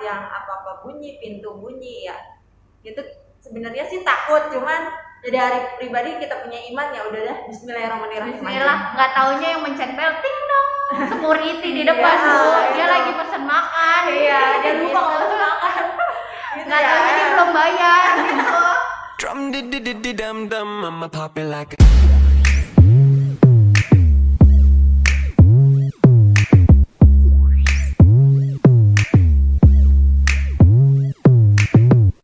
yang apa-apa bunyi, pintu bunyi ya. Itu sebenarnya sih takut, cuman dari pribadi kita punya iman ya udah dah bismillahirrahmanirrahim. Bismillah, nggak taunya yang mencempel ting dong security di depan tuh dia lagi pesen makan. Iya, dia lupa gitu. nggak pesen makan. Gitu Nggak ya. taunya dia belum bayar gitu. Drum di dum dum, I'ma pop it like a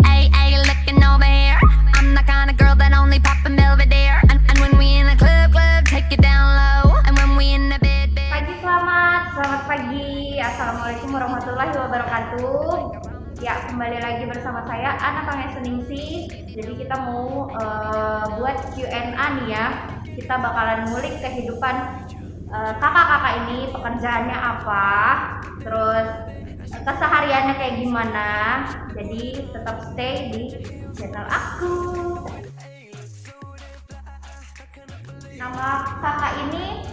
Ay, ay, looking over here. I'm the kind of girl that only pop in Belvedere. And when we in the club, take it down low. And when we in the bed, Pagi, selamat pagi. Assalamualaikum warahmatullahi wabarakatuh. Ya, kembali lagi bersama saya Ana Pangeseningsih. Jadi kita mau buat Q&A nih ya. Kita bakalan ngulik kehidupan kakak-kakak ini, pekerjaannya apa, terus kesehariannya kayak gimana. Jadi tetap stay di channel aku. Nama kakak ini,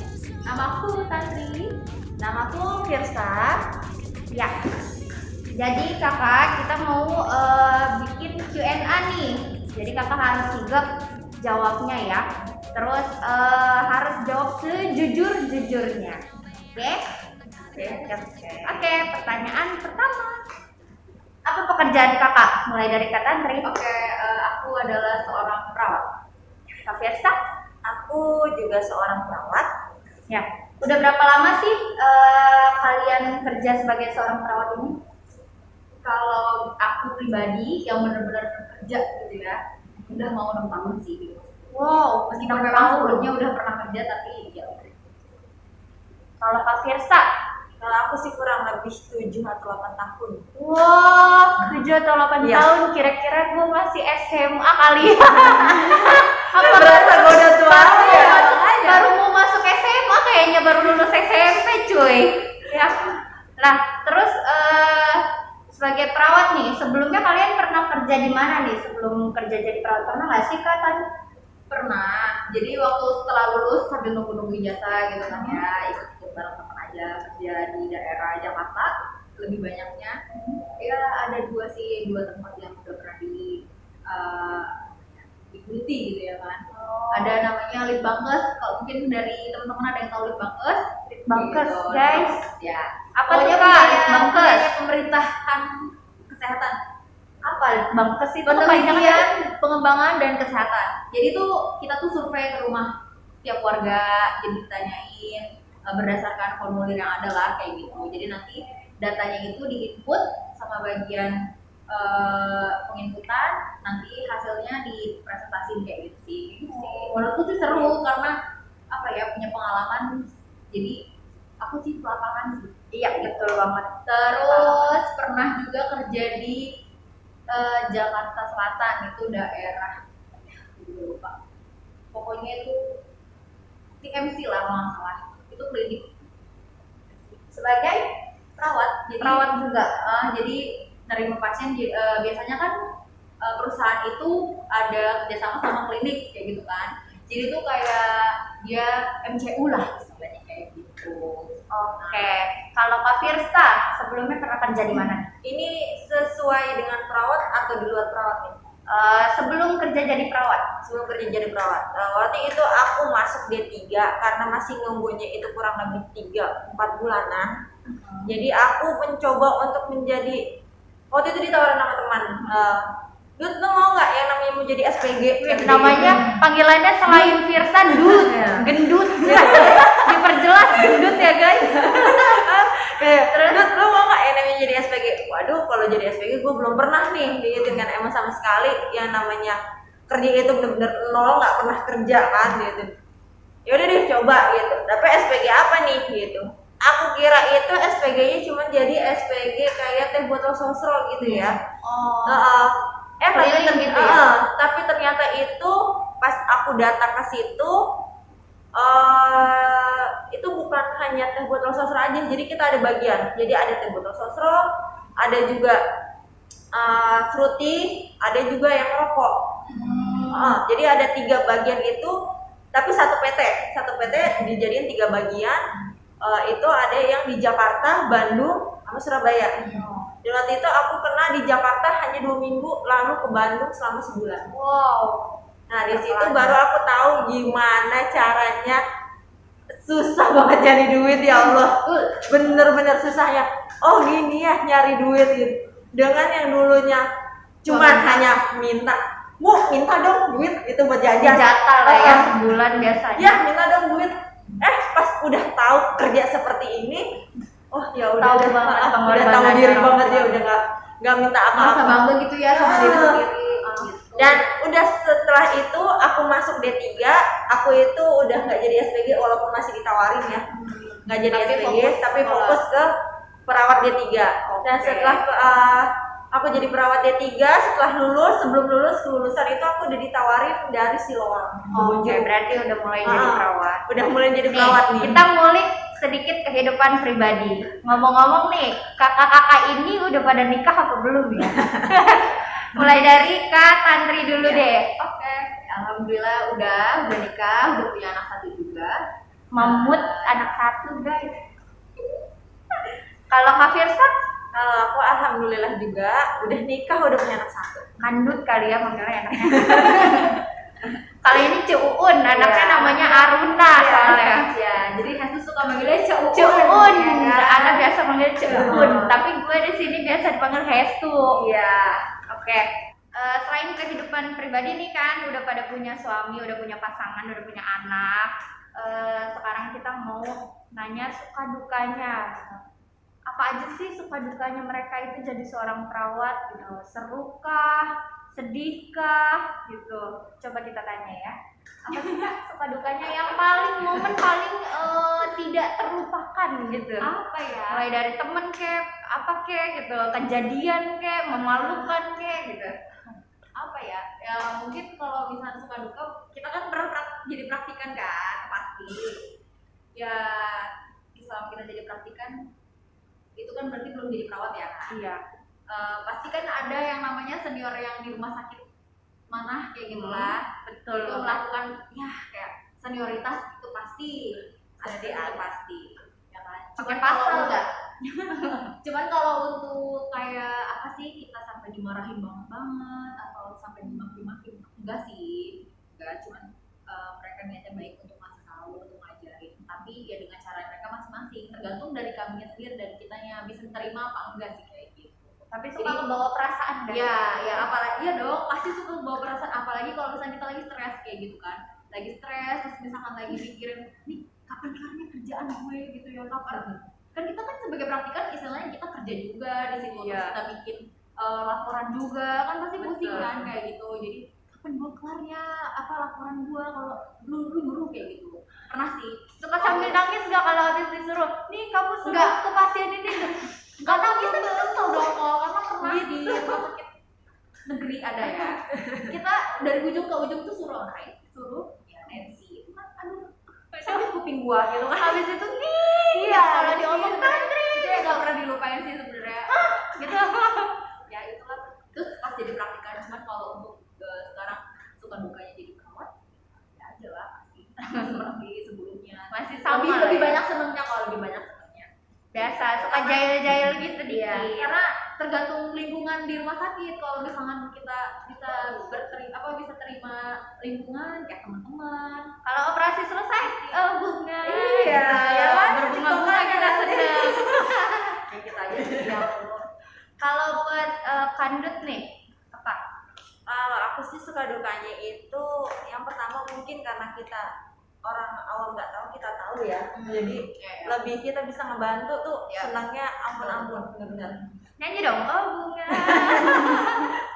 namaku Tantri, namaku Firsa. Ya. Jadi kakak, kita mau bikin Q&A nih. Jadi kakak harus sigap jawabnya ya. Terus harus jawab sejujur-jujurnya. Oke? Oke, pertanyaan pertama. Apa pekerjaan kakak? Mulai dari Kak Tantri. Oke, aku adalah seorang perawat. Kak Firsa. Aku juga seorang perawat. Ya. Udah berapa lama sih kalian kerja sebagai seorang perawat ini? Kalau aku pribadi yang benar-benar bekerja gitu ya, udah mau 6 tahun sih gitu. Wow, Meskipun memang sebelumnya udah pernah kerja tapi ya udah. Kalau Kak Firsa, Kalau aku sih kurang lebih 7 atau 8 tahun. wah, 7 atau 8 Iya. tahun, kira-kira gue masih SMA kali ya. Apa Berasa gue udah tua ya. baru mau masuk SMA kayaknya, baru lulus SMP cuy. Ya. Nah, terus sebagai perawat nih, sebelumnya kalian pernah kerja di mana nih sebelum kerja jadi perawat? Pernah nggak sih Kak Tan? Pernah. Jadi waktu setelah lulus sambil nunggu-nunggu ijazah gitu kan ya, ikut bareng teman aja kerja di daerah Jakarta. Lebih banyaknya ya ada dua tempat yang udah pernah diikuti gitu ya kan. Ada namanya Litbangkes. Kalau mungkin dari teman-teman ada yang tahu Litbangkes. Litbangkes, Gitu. guys. Ya. Apa tuh Pokoknya Kak? punyanya Litbangkes. pemerintahan kesehatan. Apa Litbangkes itu? kepanjangannya? Penelitian, pengembangan dan kesehatan. Jadi tuh kita tuh survei ke rumah setiap warga, jadi ditanyain berdasarkan formulir yang ada lah kayak gitu. Jadi nanti datanya itu diinput sama bagian penginputan, nanti hasilnya dipresentasiin kayak gitu sih. Menurutku sih seru karena apa ya, punya pengalaman. Jadi aku sih lapangan sih. Iya, betul banget. Terus pernah juga kerja di Jakarta Selatan, itu daerah lupa. Pokoknya itu TMC lah kalau nggak salah. Itu klinik sebagai perawat. Jadi Perawat juga. jadi nerima pasien. Biasanya kan perusahaan itu ada kerjasama sama klinik kayak gitu kan. Jadi itu kayak dia MCU lah istilahnya kayak gitu. Oke. Kalau Kak Firsa sebelumnya pernah kerja di mana? Ini sesuai dengan perawat atau di luar perawat nih? Sebelum kerja jadi perawat. Sebelum kerja jadi perawat. Waktu itu aku masuk D3 karena masih nunggunya itu kurang lebih 3-4 bulanan. Jadi aku mencoba untuk menjadi, waktu itu ditawarin sama teman, Dut, lu mau nggak yang namanya mau jadi SPG? Namanya panggilannya selain Firsa Dut, gendut. Diperjelas gendut ya guys. Terus Dut, lu mau nggak yang namanya jadi SPG? Waduh, kalau jadi SPG gue belum pernah nih gitu kan, emang sama sekali yang namanya kerja itu bener-bener nol, nggak pernah kerja kan gitu. Ya udah deh coba gitu. Tapi SPG apa nih gitu? Aku kira itu SPG-nya cuma jadi SPG kayak teh botol sosro gitu ya. Tapi ternyata itu pas aku datang ke situ itu bukan hanya teh botol sosro aja. Jadi kita ada bagian. Jadi ada teh botol sosro, ada juga fruity, ada juga yang rokok. Jadi ada 3 bagian itu, tapi satu PT dijadiin 3 bagian. Itu ada yang di Jakarta, Bandung, sama Surabaya. Dan waktu itu aku kena di Jakarta hanya 2 minggu, lalu ke Bandung selama sebulan. Wow. Nah di situ baru aku tahu gimana caranya susah banget nyari duit, ya Allah. Bener-bener susahnya. Oh gini ya nyari duit gitu. Dengan yang dulunya cuman hanya minta dong duit itu buat jajan. Jatah lah ya sebulan biasanya. Ya minta dong duit. Pas udah tahu kerja seperti ini, oh ya udah Tahu banget udah pengorbanan tahu diri orang. banget ya, udah nggak minta Masa apa-apa. bangga gitu ya sama diri sendiri. Gitu. Dan udah setelah itu aku masuk D3, aku itu udah nggak jadi SPG walaupun masih ditawarin ya. Nggak jadi Tapi SPG fokus tapi sekolah. fokus ke perawat D3. Dan Oke. setelah aku jadi perawat D3, sebelum lulus kelulusan itu aku udah ditawarin dari Siloam. Oke, berarti udah mulai jadi perawat. Udah mulai jadi Nih, perawat nih. kita ngulik sedikit kehidupan pribadi. Ngomong-ngomong nih, kakak-kakak ini udah pada nikah apa belum ya? Mulai dari Kak Tantri dulu deh. Oke, alhamdulillah udah nikah, udah punya anak satu juga. Mamut anak satu guys. Kalau Kak Firsa, Kalau aku alhamdulillah juga udah nikah, udah punya anak satu. kandut kali ya manggilnya anaknya. Kali ini Cuun, anaknya Iya. namanya Aruna soalnya. Ya, jadi Hestu suka manggilnya Cuun. Cuun, ya kan? anak biasa manggil Cuun, tapi gue di sini biasa dipanggil Hestu. Iya. Oke. Selain kehidupan pribadi nih kan, udah pada punya suami, udah punya pasangan, udah punya anak. Sekarang kita mau nanya suka dukanya. Apa aja sih suka dukanya mereka itu jadi seorang perawat gitu? Serukah, sedihkah gitu? Coba kita tanya ya. Apa sih Kak suka dukanya yang momen paling tidak terlupakan gitu? Apa ya? Mulai dari temen kek, apa kek gitu, kejadian kek, memalukan kek gitu. Apa ya? Ya mungkin kalau misalnya suka duka, kita kan pernah jadi praktikan kan, pasti. Ya selama kita jadi praktikan, itu kan berarti belum jadi perawat ya kan? Iya. Pasti kan ada yang namanya senior yang di rumah sakit mana kayak gitulah. Betul. Itu melakukan ya kayak senioritas itu pasti pasti ya kan. Pakai Cuman pasal kalau nggak? cuman kalau untuk kayak apa sih kita sampai dimarahin banget atau sampai dimaki-maki enggak sih, enggak, cuman mereka niatnya baik untuk ngasih tahu, untuk ngajarin, tapi ya dengan cara mereka masing-masing, tergantung dari kaminya sendiri, dari kitanya bisa terima apa enggak sih kayak gitu. Tapi suka Jadi- kebawa perasaan kan? Ya apalagi ya dong, pasti suka bawa perasaan, apalagi kalau misalnya kita lagi stres kayak gitu kan, lagi stres terus misalkan lagi mikirin nih kapan kelarnya kerjaan gue gitu ya, kapan kan kita kan sebagai praktikan istilahnya kita kerja juga di situ, Iya. terus kita bikin laporan juga kan pasti pusing Betul. kan kayak gitu, jadi kapan gue kelarnya apa laporan gue kalau lu kayak gitu. Pernah sih Suka sambil nangis gak kalau habis disuruh, nih kamu suruh Nggak. ke pasien ini? nggak nangis tapi kesel dong kalau karena pernah di rumah sakit negeri ada ya, kita dari ujung ke ujung tuh suruh ya Nancy itu kan aduh sakit kuping gua gitu kan. Habis itu nih, Iya, kalau gitu. diomong Tantri. Itu yang gak pernah dilupain sih sebenarnya. Gitu. Ya itulah. Terus pas jadi praktikan, cuman kalau untuk sekarang suka dukanya jadi perawat, ya aja lah pasti. Seperti sebelumnya. Masih sama Lebih lah lebih ya. banyak senengnya kalau lebih banyak senengnya. Biasa, suka jail-jail gitu Iya. dikit. Karena tergantung lingkungan di rumah sakit. Kalau misalkan kita bisa bisa terima lingkungan kayak teman-teman. Kalau operasi selesai, bunga. Iya, ya kan? Berbunga-bunga kita seneng. Kayak kita aja sih ya Allah. Kalau buat kandut nih, apa? Kalau aku sih suka dukanya itu yang pertama mungkin karena kita orang awam nggak tahu, kita tahu ya. Jadi Iya, iya. lebih kita bisa ngebantu tuh, Ya. senangnya ampun-ampun, bener-bener. Nyanyi dong, oh bunga.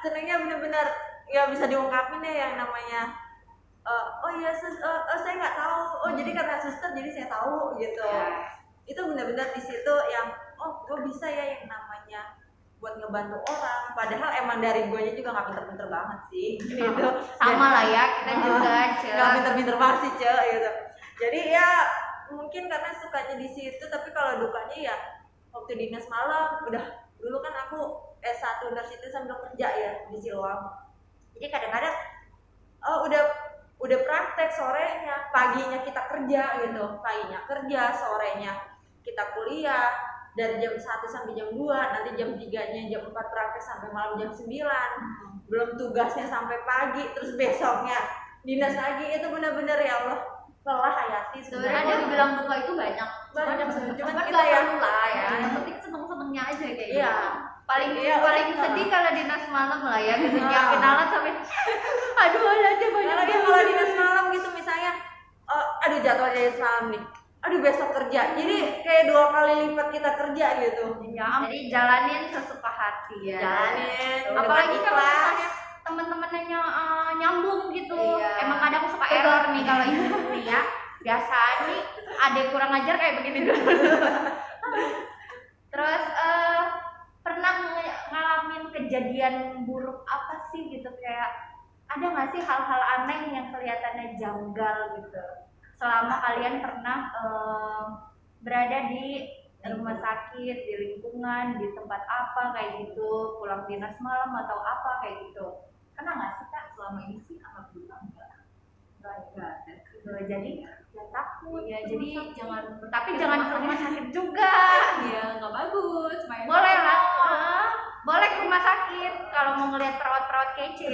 Senangnya bener-bener ya bisa diungkapin deh yang namanya oh iya sus, saya nggak tahu, oh jadi karena suster jadi saya tahu gitu. Ya. Itu bener-bener di situ yang oh gue bisa ya yang namanya buat ngebantu orang, padahal emang dari guanya juga nggak pinter-pinter banget sih gitu. Sama lah ya, kita juga, Nggak Cel. pinter-pinter banget sih Cel gitu. Jadi ya mungkin karena sukanya di situ, tapi kalau dukanya ya waktu dinas malam, udah dulu kan aku S1 nurse itu sambil kerja ya di Siloam. Jadi kadang-kadang udah praktek sorenya, paginya kita kerja gitu, paginya kerja, sorenya kita kuliah. dari jam 1 sampai jam 2, nanti jam 3-nya jam 4 praktek sampai malam jam 9. Belum tugasnya sampai pagi, terus besoknya dinas lagi. Itu benar-benar ya Allah, lelah Hayati Sebenarnya sebenarnya. dibilang duka itu banyak. Banyak, Cuman cuman nggak kita ya. perlu lah ya. Yang penting seneng-senengnya aja kayak gitu. Iya. paling Iya, paling betul. sedih kalau dinas malam lah ya gitu, nyiapin alat sampai aduh alatnya banyak Apalagi kalau dinas malam gitu misalnya, aduh jadwalnya dinas malam nih, aduh besok kerja, jadi kayak 2 kali lipat kita kerja gitu. ya, jadi jalanin sesuka hati ya. Jalanin, Apalagi dengan kalau ikhlas. misalnya teman-temannya nyambung gitu. Iya. Emang kadang suka error nih kalau ibu nih ya. Biasa nih adek kurang ajar kayak begini dulu. Terus pernah ngalamin kejadian buruk apa sih gitu, kayak ada nggak sih hal-hal aneh yang kelihatannya janggal gitu selama kalian pernah berada di rumah sakit, di lingkungan, di tempat apa kayak gitu, pulang dinas malam atau apa kayak gitu? Pernah nggak sih Kak? Selama ini sih alhamdulillah enggak. Enggak. Gitu. Jadi jangan takut Ya jadi jangan tapi jangan ke rumah sakit juga. ya nggak bagus. Main Boleh lah. Boleh ke rumah sakit kalau mau ngelihat perawat-perawat kece.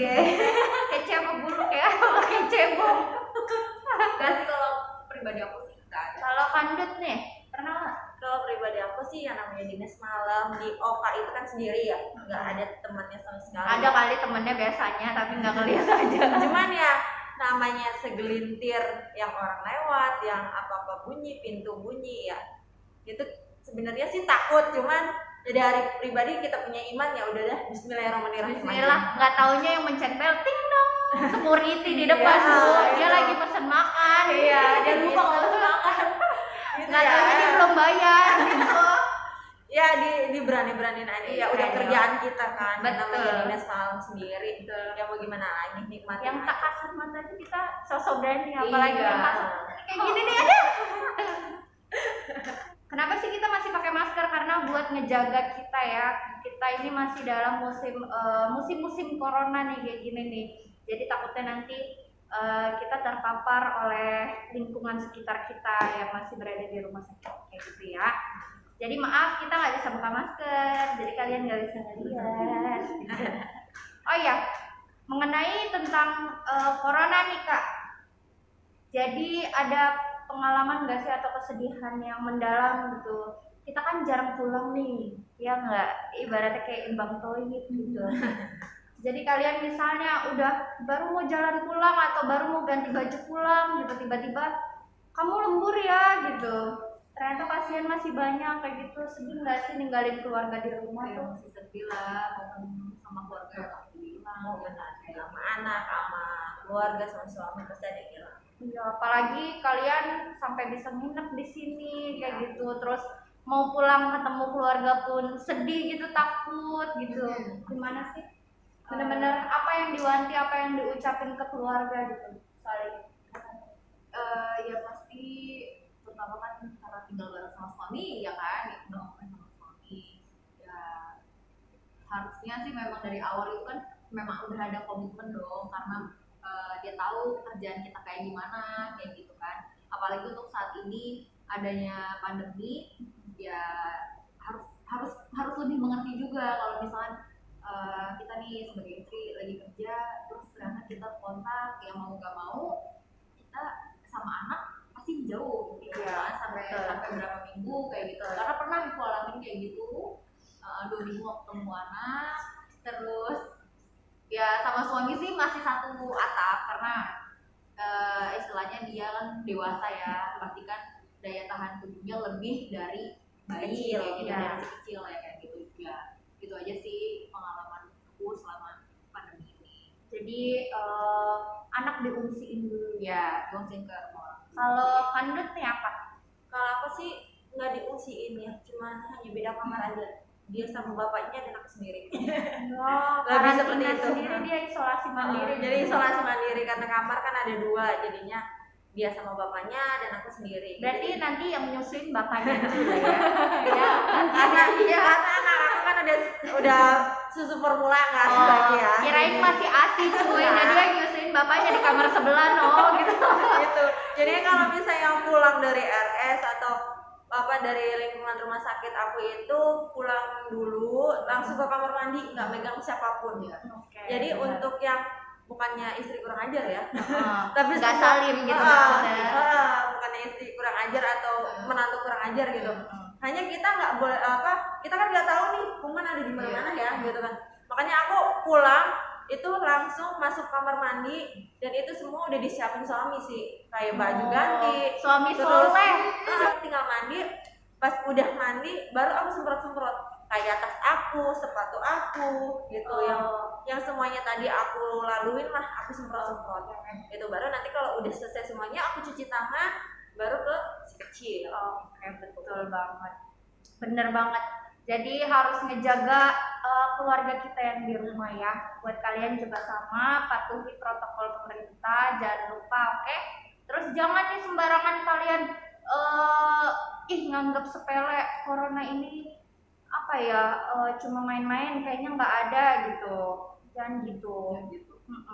Kece apa buruk ya? Kece bom. Enggak sih kalau pribadi aku sih enggak ada. Kalau kandut nih, pernah nggak? Kalau pribadi aku sih yang namanya dinas malam di OK itu kan sendiri ya, nggak ada temannya sama sekali. Ada kali temennya biasanya tapi nggak ngelihat aja. Cuman ya namanya segelintir yang orang lewat, yang apa-apa bunyi, pintu bunyi ya, itu sebenarnya sih takut. Cuman dari pribadi kita punya iman, ya udah dah Bismillahirrahmanirrahim. Bismillah, nggak taunya yang mencet bel ting dong. Security di depan Iya, tuh, dia itu. lagi pesen makan. Iya, dia gitu. lupa nggak pesen makan. Gitu Nggak ya. taunya dia belum bayar gitu. Ya di berani-beraniin aja ya, udah Iya. kerjaan kita kan. Betul. Namanya dinas malam sendiri. Ya mau gimana lagi, nikmatin Yang tak aja. kasat mata itu kita sosok berani, apalagi Iya. yang kasat mata kayak gini nih. Kenapa sih kita masih pakai masker? Karena buat ngejaga kita ya. Kita ini masih dalam musim corona nih kayak gini nih. Jadi takutnya nanti kita terpapar oleh lingkungan sekitar kita yang masih berada di rumah sakit kayak gitu ya. Jadi maaf kita nggak bisa buka masker, jadi kalian nggak bisa ngeliat. Oh iya, mengenai tentang corona nih Kak. Jadi ada pengalaman nggak sih atau kesedihan yang mendalam gitu? Kita kan jarang pulang nih, ya nggak? Ibaratnya kayak imbang toilet gitu. Jadi kalian misalnya udah baru mau jalan pulang atau baru mau ganti baju pulang gitu, tiba-tiba kamu lembur ya gitu. Ternyata pasien masih banyak kayak gitu. Sedih nggak sih ninggalin keluarga di rumah Ya, tuh? masih sedih lah, momen sama keluarga yang pasti hilang. Mau benar sama anak, sama keluarga, sama suami pasti ada yang hilang. Iya, apalagi kalian sampai bisa nginep di sini kayak gitu. Terus mau pulang ketemu keluarga pun sedih gitu, takut gitu. Gimana sih? Bener-bener apa yang diwanti, apa yang diucapin ke keluarga gitu. Soalnya Ya pasti pertama kan karena tinggal bareng sama suami ya kan, ya udah ngomongin sama suami ya, harusnya sih memang dari awal itu kan memang udah ada komitmen dong, karena dia tahu kerjaan kita kayak gimana kayak gitu kan. Apalagi untuk saat ini adanya pandemi ya, harus lebih mengerti juga kalau misalnya kita nih sebagai istri lagi kerja terus ternyata kita kontak, ya mau nggak mau kita sama anak pasti jauh gitu kan, sampai berapa minggu kayak gitu. Karena pernah aku alamin kayak gitu, 2 minggu nggak ketemu anak. Terus ya sama suami sih masih satu atap, karena istilahnya dia kan dewasa ya, pasti kan daya tahan tubuhnya lebih dari bayi Kecil, kayak gitu, ya. dari si kecil ya kayak gitu ya. Itu aja sih pengalaman aku selama pandemi ini. jadi anak diungsiin dulu. Ya, langsung ke rumah orang. Kalau kandut nih apa? Kalau aku sih nggak diungsiin ya, cuman hanya beda kamar aja. Dia sama bapaknya dan aku sendiri. Oh, Lebih seperti karantina itu. sendiri, dia isolasi mandiri. Jadi isolasi mandiri karena kamar kan ada 2, jadinya dia sama bapaknya dan aku sendiri. Berarti Jadi, nanti yang nyusuin bapaknya dulu ya. Ya. karena anak aku kan udah susu formula nggak asli Oh, lagi ya. kirain masih ASI cuy. Nah. Jadi yang nyusuin bapaknya di kamar sebelah no gitu. Gitu. Jadi kalau misalnya pulang dari RS atau dari lingkungan rumah sakit aku itu pulang dulu langsung ke kamar mandi, nggak megang siapapun. Oke, Jadi benar. untuk yang bukannya istri kurang ajar ya, Tapi nggak semua- salim gitu maksudnya. bukannya istri kurang ajar atau menantu kurang ajar gitu. Hanya kita nggak boleh kita kan nggak tahu nih kuman ada di mana-mana ya gitu kan. Makanya aku pulang itu langsung masuk kamar mandi dan itu semua udah disiapin suami sih, kayak baju ganti, Suami terus soleh. tinggal mandi. Pas udah mandi baru aku semprot kayak tas aku, sepatu aku gitu, yang semuanya tadi aku laluin lah aku semprot itu. Baru nanti kalau udah selesai semuanya aku cuci tangan baru ke si kecil. Oke, betul banget. Bener banget. Jadi harus ngejaga keluarga kita yang di rumah ya. Buat kalian juga sama, patuhi protokol pemerintah, jangan lupa, oke? Terus jangan nih sembarangan kalian nganggap sepele corona ini apa ya, cuma main-main, kayaknya nggak ada gitu. Jangan gitu.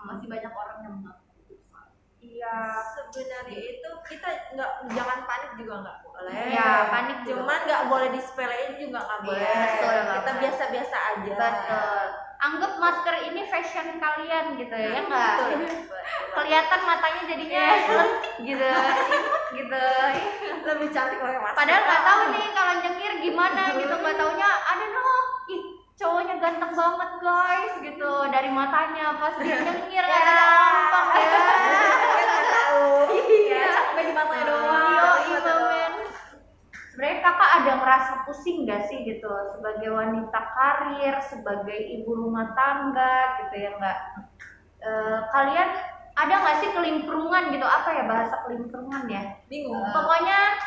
Masih banyak orang yang mengaku itu salah. Iya. Sebenarnya itu kita jangan panik juga nggak boleh. Iya, panik juga. Cuman nggak boleh disepelein juga nggak boleh. Iya, betul Kita banget. biasa-biasa aja. Betul. Anggap masker ini fashion kalian gitu ya, nggak? Betul. Kelihatan matanya jadinya lentik gitu, gitu. Lebih cantik pakai masker. Padahal nggak tahu nih kalau nyengir gimana gitu, nggak taunya ada cowoknya ganteng banget guys gitu dari matanya, pas dia nyengir katanya gampang ya. Nggak tahu. Iya, Sampai di matanya doang. iya men. Sebenarnya kakak ada ngerasa pusing gak sih gitu sebagai wanita karir, sebagai ibu rumah tangga gitu ya nggak? Kalian ada nggak sih kelimprungan gitu, apa ya bahasa kelimprungan ya? Bingung. Pokoknya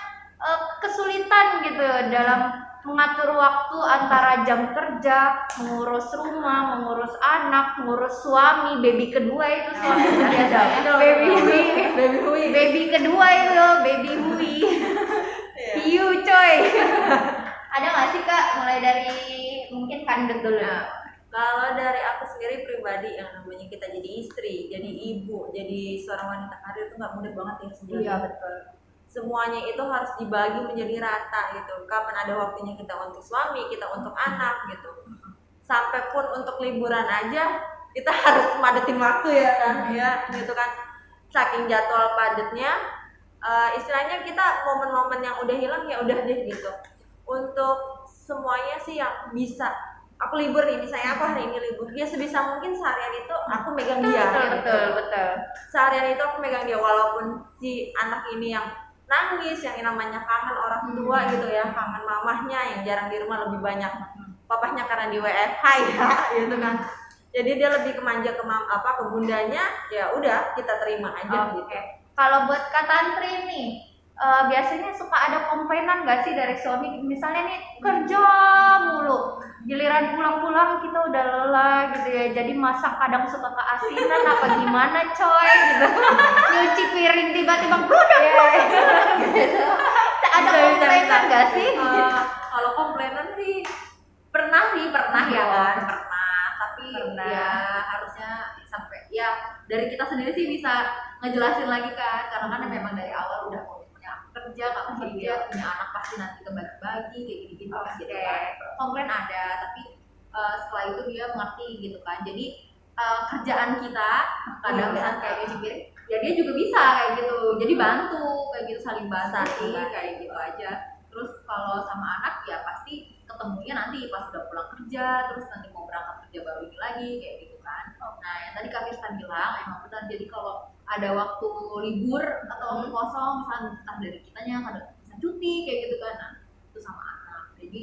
kesulitan gitu dalam mengatur waktu antara jam kerja, mengurus rumah, mengurus anak, mengurus suami, baby kedua itu suami biasanya baby kedua itu baby hui. Hiu coy. Ada nggak sih kak, mulai dari mungkin kandek dulu. Kalau dari aku sendiri pribadi, yang namanya kita jadi istri, jadi ibu, jadi seorang wanita karir itu nggak mudah banget ya sebenarnya. Betul. Semuanya itu harus dibagi menjadi rata gitu. Kapan ada waktunya kita untuk suami, kita untuk anak gitu. Sampai pun untuk liburan aja kita harus madetin waktu ya kan, ya gitu kan. Saking jadwal padatnya, istilahnya kita momen-momen yang udah hilang ya udah deh gitu. Untuk semuanya sih yang bisa, aku libur nih, misalnya aku hari ini libur, ya sebisa mungkin seharian itu aku megang dia. Betul. Seharian itu aku megang dia, walaupun si anak ini yang nangis, yang namanya kangen orang tua gitu ya, kangen mamahnya yang jarang di rumah, lebih banyak papahnya karena di WFH ya gitu kan. Jadi dia lebih kemanja ke ke bundanya, ya udah kita terima aja gitu. Kalau buat Kak Tantri nih, biasanya suka ada komplainan gak sih dari suami? Misalnya nih kerja mulu, giliran pulang-pulang kita udah lelah gitu ya, jadi masak kadang suka keasinan apa gimana coy gitu. Nyuci piring tiba-tiba bludak gitu. Ada komplainan gak sih? Kalau komplainan sih pernah ya kan, tapi Pernah. ya harusnya sampai ya dari kita sendiri sih bisa ngejelasin lagi kan, karena kan memang dari awal udah komitmennya aku kerja, kamu kerja, punya anak pasti nanti kebagi-bagi kayak gini-gini gitu kan. Komplain ada, tapi setelah itu dia mengerti gitu kan. Jadi kerjaan kita kadang misalnya kayak nyuci piring, ya dia juga bisa kayak gitu, jadi bantu kayak gitu, saling bantu kayak gitu aja. Terus kalau sama anak ya pasti ketemunya nanti pas udah pulang kerja, terus nanti mau berangkat kerja baru ini lagi kayak gitu kan. Nah yang tadi Kak Firsa bilang emang benar, jadi kalau ada waktu libur atau waktu kosong, misalnya entah dari kitanya kadang bisa cuti kayak gitu kan, nah itu sama anak, jadi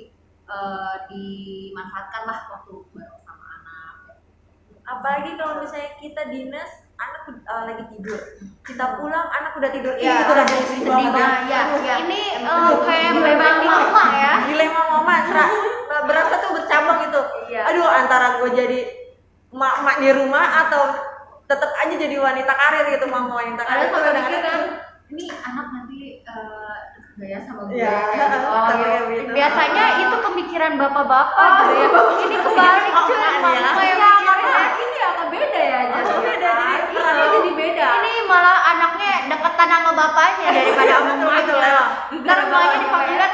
dimanfaatkan lah waktu bareng sama anak. Apalagi kalau misalnya kita dinas, anak lagi tidur, kita pulang anak udah tidur, Ya, itu udah sedih banget ya. Ini kayak dilema ya. Dilema mama, berasa tuh bercabang gitu. Iya. Aduh, antara gue jadi mak di rumah atau tetap aja jadi wanita karir gitu, mama wanita karir. Ada sampai Kadang-kadang mikir kan, ini anak nanti gaya sama gue. Iya. Gitu. Biasanya itu pemikiran bapak-bapak gitu ya. Ini kebalik cuy, mama yang mikirnya. Ini akan beda ya, Oh, beda, jadi perannya jadi beda. Ini malah anaknya deketan sama bapaknya daripada sama Betul, mamanya. betul, ya. Ntar mamanya dipanggilnya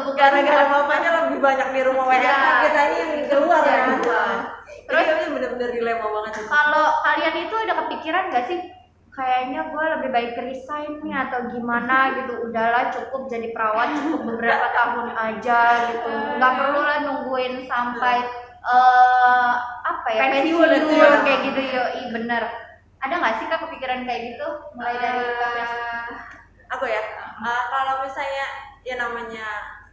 bukan gara-gara bapaknya lebih banyak di rumah WFH, Iya. kita ini yang di luar Iya, kan. di luar. Terus ini bener-bener dilema banget sih. Kalau kalian itu udah kepikiran gak sih? Kayaknya gue lebih baik resign nih atau gimana gitu. Udahlah cukup jadi perawat, cukup beberapa tahun aja gitu. Nggak perlu lah nungguin sampai apa ya Pensiun, pensiun ya. kayak gitu. Yoi, bener. Ada nggak sih Kak kepikiran kayak gitu? Mulai dari Kak Fes- Aku ya, kalau misalnya ya namanya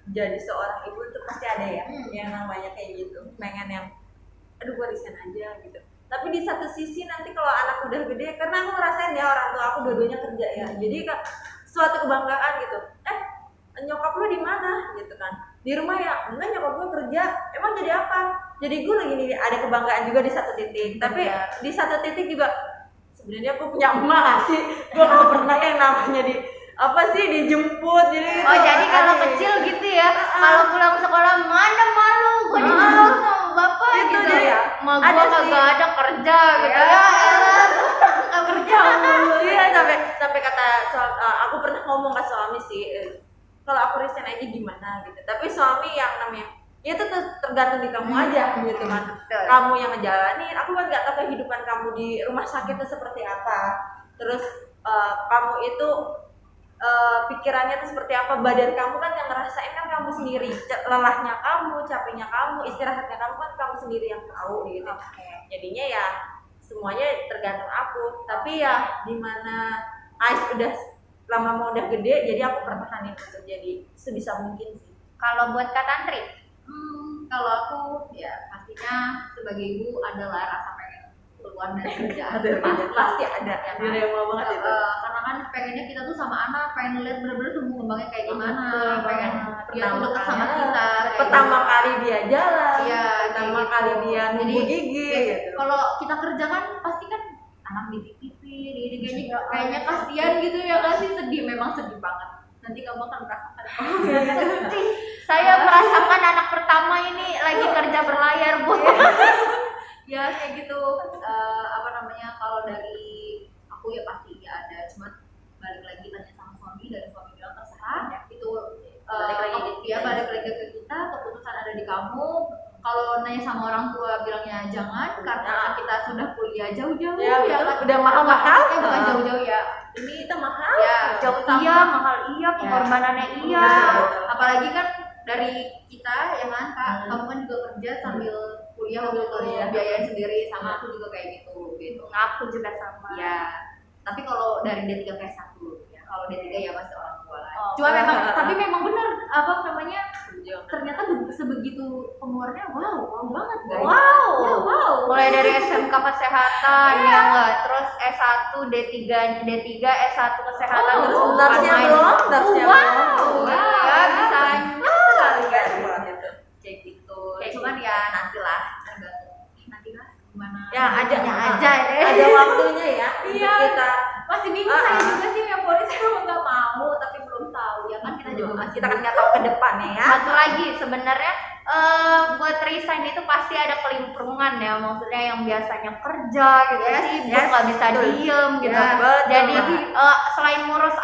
jadi seorang ibu itu pasti ada ya yang namanya kayak gitu, pengen yang aduh gue resign aja gitu. Tapi di satu sisi nanti kalau anak udah gede, karena aku ngerasain ya orang tua aku dua-duanya kerja ya, jadi suatu kebanggaan gitu. Nyokap lu di mana gitu kan? Di rumah ya? Enggak, nyokap gue kerja. Emang jadi apa? Jadi gue lagi nih ada kebanggaan juga di satu titik. Tapi di satu titik juga sebenarnya aku punya emak nggak sih? Gue nggak pernah yang namanya dijemput. jadi kalau kecil gitu ya, kalau pulang sekolah mana malu, gue dijemput sama bapak Gitu gitu deh. ya. Ma gue Ada sih. kagak ada kerja gitu Ya. ya. elah, nggak kerja mulu. Iya, sampai kata aku pernah ngomong ke suami sih, kalau aku resign aja gimana gitu. Tapi suami yang namanya ya itu tergantung di kamu aja gitu kan. Betul. Kamu yang ngejalanin, aku kan nggak tahu kehidupan kamu di rumah sakit itu seperti apa. Terus kamu itu pikirannya itu seperti apa, badan kamu kan yang ngerasain kan kamu sendiri, lelahnya kamu, capeknya kamu, istirahatnya kamu kan kamu sendiri yang tahu gitu. Jadinya ya semuanya tergantung aku. Tapi ya dimana Ais udah lama udah gede, jadi aku pertahanin untuk jadi sebisa mungkin sih. Kalau buat Kak Tantri, Kalau aku ya pastinya sebagai ibu adalah rasa pengen keluar dari kerjaan. Pasti ada, Ya kan? dilema banget itu. Karena kan pengennya kita tuh sama anak pengen lihat bener-bener tumbuh kembangnya kayak gimana, Betul. pengen dia tuh Pertama dekat sama kali- kita. kayak Pertama gitu. kali dia jalan, Iya, pertama kayak gitu. kali dia Jadi, nunggu gigi biasa- gitu. Kalau kita kerja kan pasti kan anak dititipin, ini kayaknya kasihan gitu ya, nggak sih? Sedih, memang sedih banget. Nanti kamu akan merasakan. sedih. Saya merasakan anak pertama ini lagi kerja berlayar, Bu. Ya kayak gitu. Apa namanya, kalau dari aku ya pasti ya ada, cuman balik lagi tanya sama suami, dari suami bilang terserah itu Balik lagi ke kita. balik lagi ke kita, keputusan ada di kamu. Kalau nanya sama orang tua bilangnya jangan, karena kita sudah kuliah jauh-jauh Ya, betul. kan. Udah mahal-mahal. Bukan jauh-jauh ya, ini Kita mahal. ya Jauh sama- iya, mahal iya, pengorbanannya iya. Betul. apalagi kan dari kita ya kan Kak, kamu kan juga kerja sambil kuliah untuk biayain sendiri, sama aku juga kayak gitu. Aku juga sama. Ya, tapi kalau dari D3 ke S1 ya, kalau D3 ya pasti orang tua lah. Oh, Cuma memang, benar. tapi memang benar apa namanya, ternyata sebegitu pengeluarannya wow banget guys. Wow. Ya, wow. Mulai dari SMK kesehatan ya enggak, terus S1, D3, S1 kesehatan, Oh, terus Nurse-nya bukan main. belum, nurse-nya Wow. belum. Ya bisa sekali kan. Kayak gitu. Kayak Cuman ya nantilah tergantung nantilah gimana. Ya ada aja deh. Ada waktunya ya. Iya. Untuk kita Masih bingung saya juga sih yang Boris emang nggak mau, tapi belum tahu ya kan, kita juga masih kita kan nggak tahu ke depannya ya. Satu lagi sebenarnya buat resign itu pasti ada kelimpungan ya, maksudnya yang biasanya kerja gitu sibuk nggak bisa betul. diem gitu. Ya, betul. Jadi selain ngurus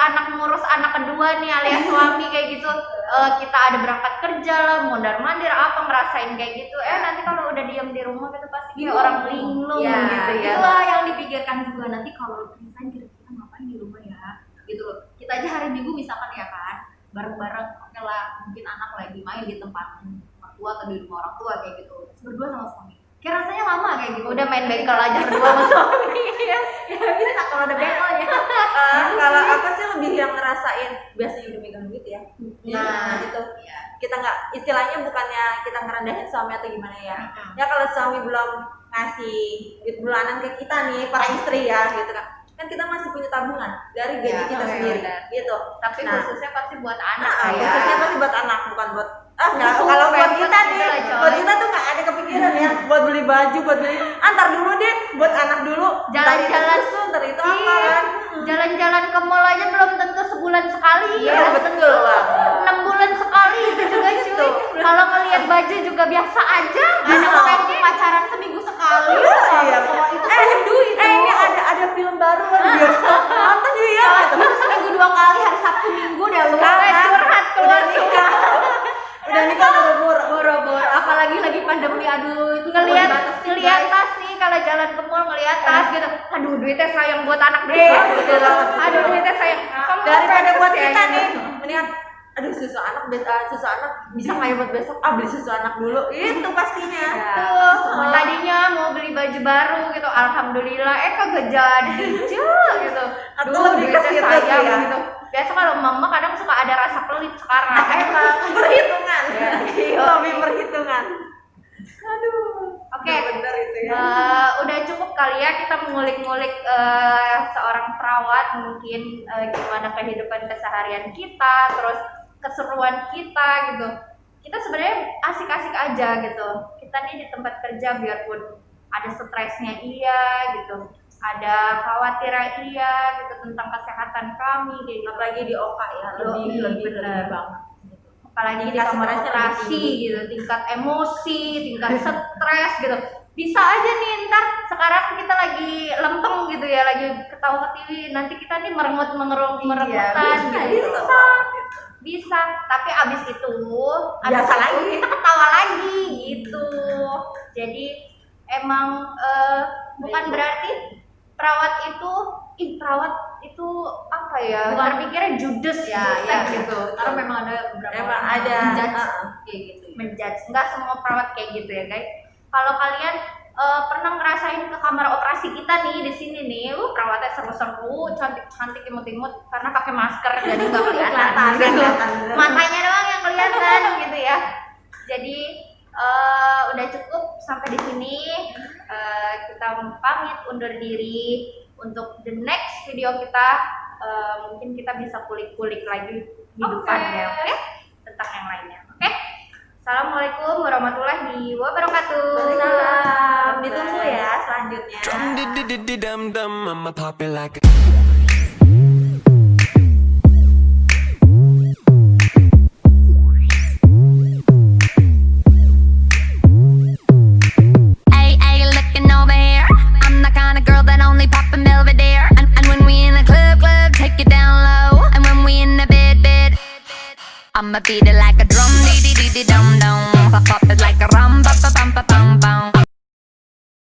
anak kedua nih alias suami kayak gitu, kita ada berangkat kerja lah, mondar-mandir apa, ngerasain kayak gitu. Nanti kalau udah diem di rumah kita pasti kayak orang linglung ya, gitu ya. itulah yang dipikirkan juga, nanti kalau resign kira-kira ngapain di rumah ya gitu loh. Kita aja hari Minggu misalkan ya kan, bareng-bareng, oke lah, mungkin anak lagi main di tempat orang tua atau di rumah orang tua kayak gitu, terus berdua sama suami, kayak rasanya lama kayak gitu. Udah main bekel aja berdua sama suami. ya bisa kalau ada bekelnya. Kalau aku sih lebih yang ngerasain biasanya udah megang duit ya. Nah, gitu. ya. Kita nggak, istilahnya bukannya kita ngerendahin suami atau gimana ya. Ya kalau suami belum ngasih duit bulanan ke kita nih para istri ya gitu kan kita masih punya tabungan dari gaji Ya, kita oke, sendiri benar. gitu. Tapi Nah, khususnya pasti buat anak Nah, ya. khususnya pasti buat anak, bukan buat nggak, Susu, kalau buat pampers kita gitu nih, lah, coy. buat kita tuh nggak ada kepikiran ya buat beli baju, buat beli antar dulu deh, buat anak dulu, Jalan-jalan. ntar itu susu, ntar itu apa Iya. kan. Jalan-jalan ke mall aja belum tentu sebulan sekali Iya, ya. betul lah. 6 bulan sekali itu juga cuy. Kalau ngelihat baju juga biasa aja. Ada orang pacaran seminggu sekali. Iya, Itu banyak duit. ini ada film baru kan bioskop, nonton juga ya. Baru seminggu 2 kali hari Sabtu Minggu deh lu. Sekarang Curhat keluar udah nikah. jalan ke mall ngeliat tas gitu, aduh duitnya sayang buat anak besok gitu. Aduh duitnya sayang. Kamu Daripada buat ya, kita gitu. nih, mendingan aduh susu anak bisa nggak ya buat besok, beli susu anak dulu itu pastinya. Tuh, tadinya mau beli baju baru gitu, alhamdulillah kagak jadi gitu. Atau Duh, lebih duitnya ke situ sayang sih ya. gitu. Biasa kalau mama kadang suka ada rasa pelit sekarang. Emang perhitungan, Iya. lebih perhitungan. Oke. Bener itu ya. Udah cukup kali ya kita mengulik-ngulik seorang perawat, mungkin gimana kehidupan keseharian kita, terus keseruan kita gitu. Kita sebenarnya asik-asik aja gitu. Kita nih di tempat kerja biarpun ada stresnya iya gitu, ada khawatirnya iya gitu tentang kesehatan kami kayak gitu. Apalagi di OKA ya, Yoi, lebih bener. banget. Apalagi di Tingkat kamar stresnya operasi lebih tinggi. gitu, tingkat emosi, tingkat stres gitu. Bisa aja nih ntar sekarang kita lagi lempeng gitu ya, lagi ketawa ketiwi, nanti kita nih merengutan gitu. Bisa, tapi abis itu Biasa lagi. kita ketawa lagi gitu. Jadi emang bukan berarti perawat itu apa ya, Bukan. berpikirnya judes Ya, gitu. Karena memang ada beberapa Emang orang ada, yang menjudge heeh. kayak gitu. Menjudge, nggak semua perawat kayak gitu ya guys. Kalau kalian pernah ngerasain ke kamar operasi kita nih di sini nih, perawatnya seru-seru, cantik-cantik, imut-imut karena pakai masker jadi nggak kelihatan gitu. Kelihatan. Matanya doang yang kelihatan gitu ya. Jadi udah cukup sampai di sini. Kita pamit undur diri. Untuk the next video kita mungkin kita bisa kulik-kulik lagi kehidupannya, oke? Tentang yang lainnya, oke? Assalamualaikum warahmatullahi wabarakatuh. Salam, ditunggu ya selanjutnya. Dum di di di dum dum, I'ma pop it like a Ay, looking over here. I'm the kind of girl that only pop in Belvedere. And when we in the club, take it down low. And when we in the bed, I'ma beat it like a drum, dee dee dee dee dum dum. Pop it like a rum, pa pa pum pa pum pum.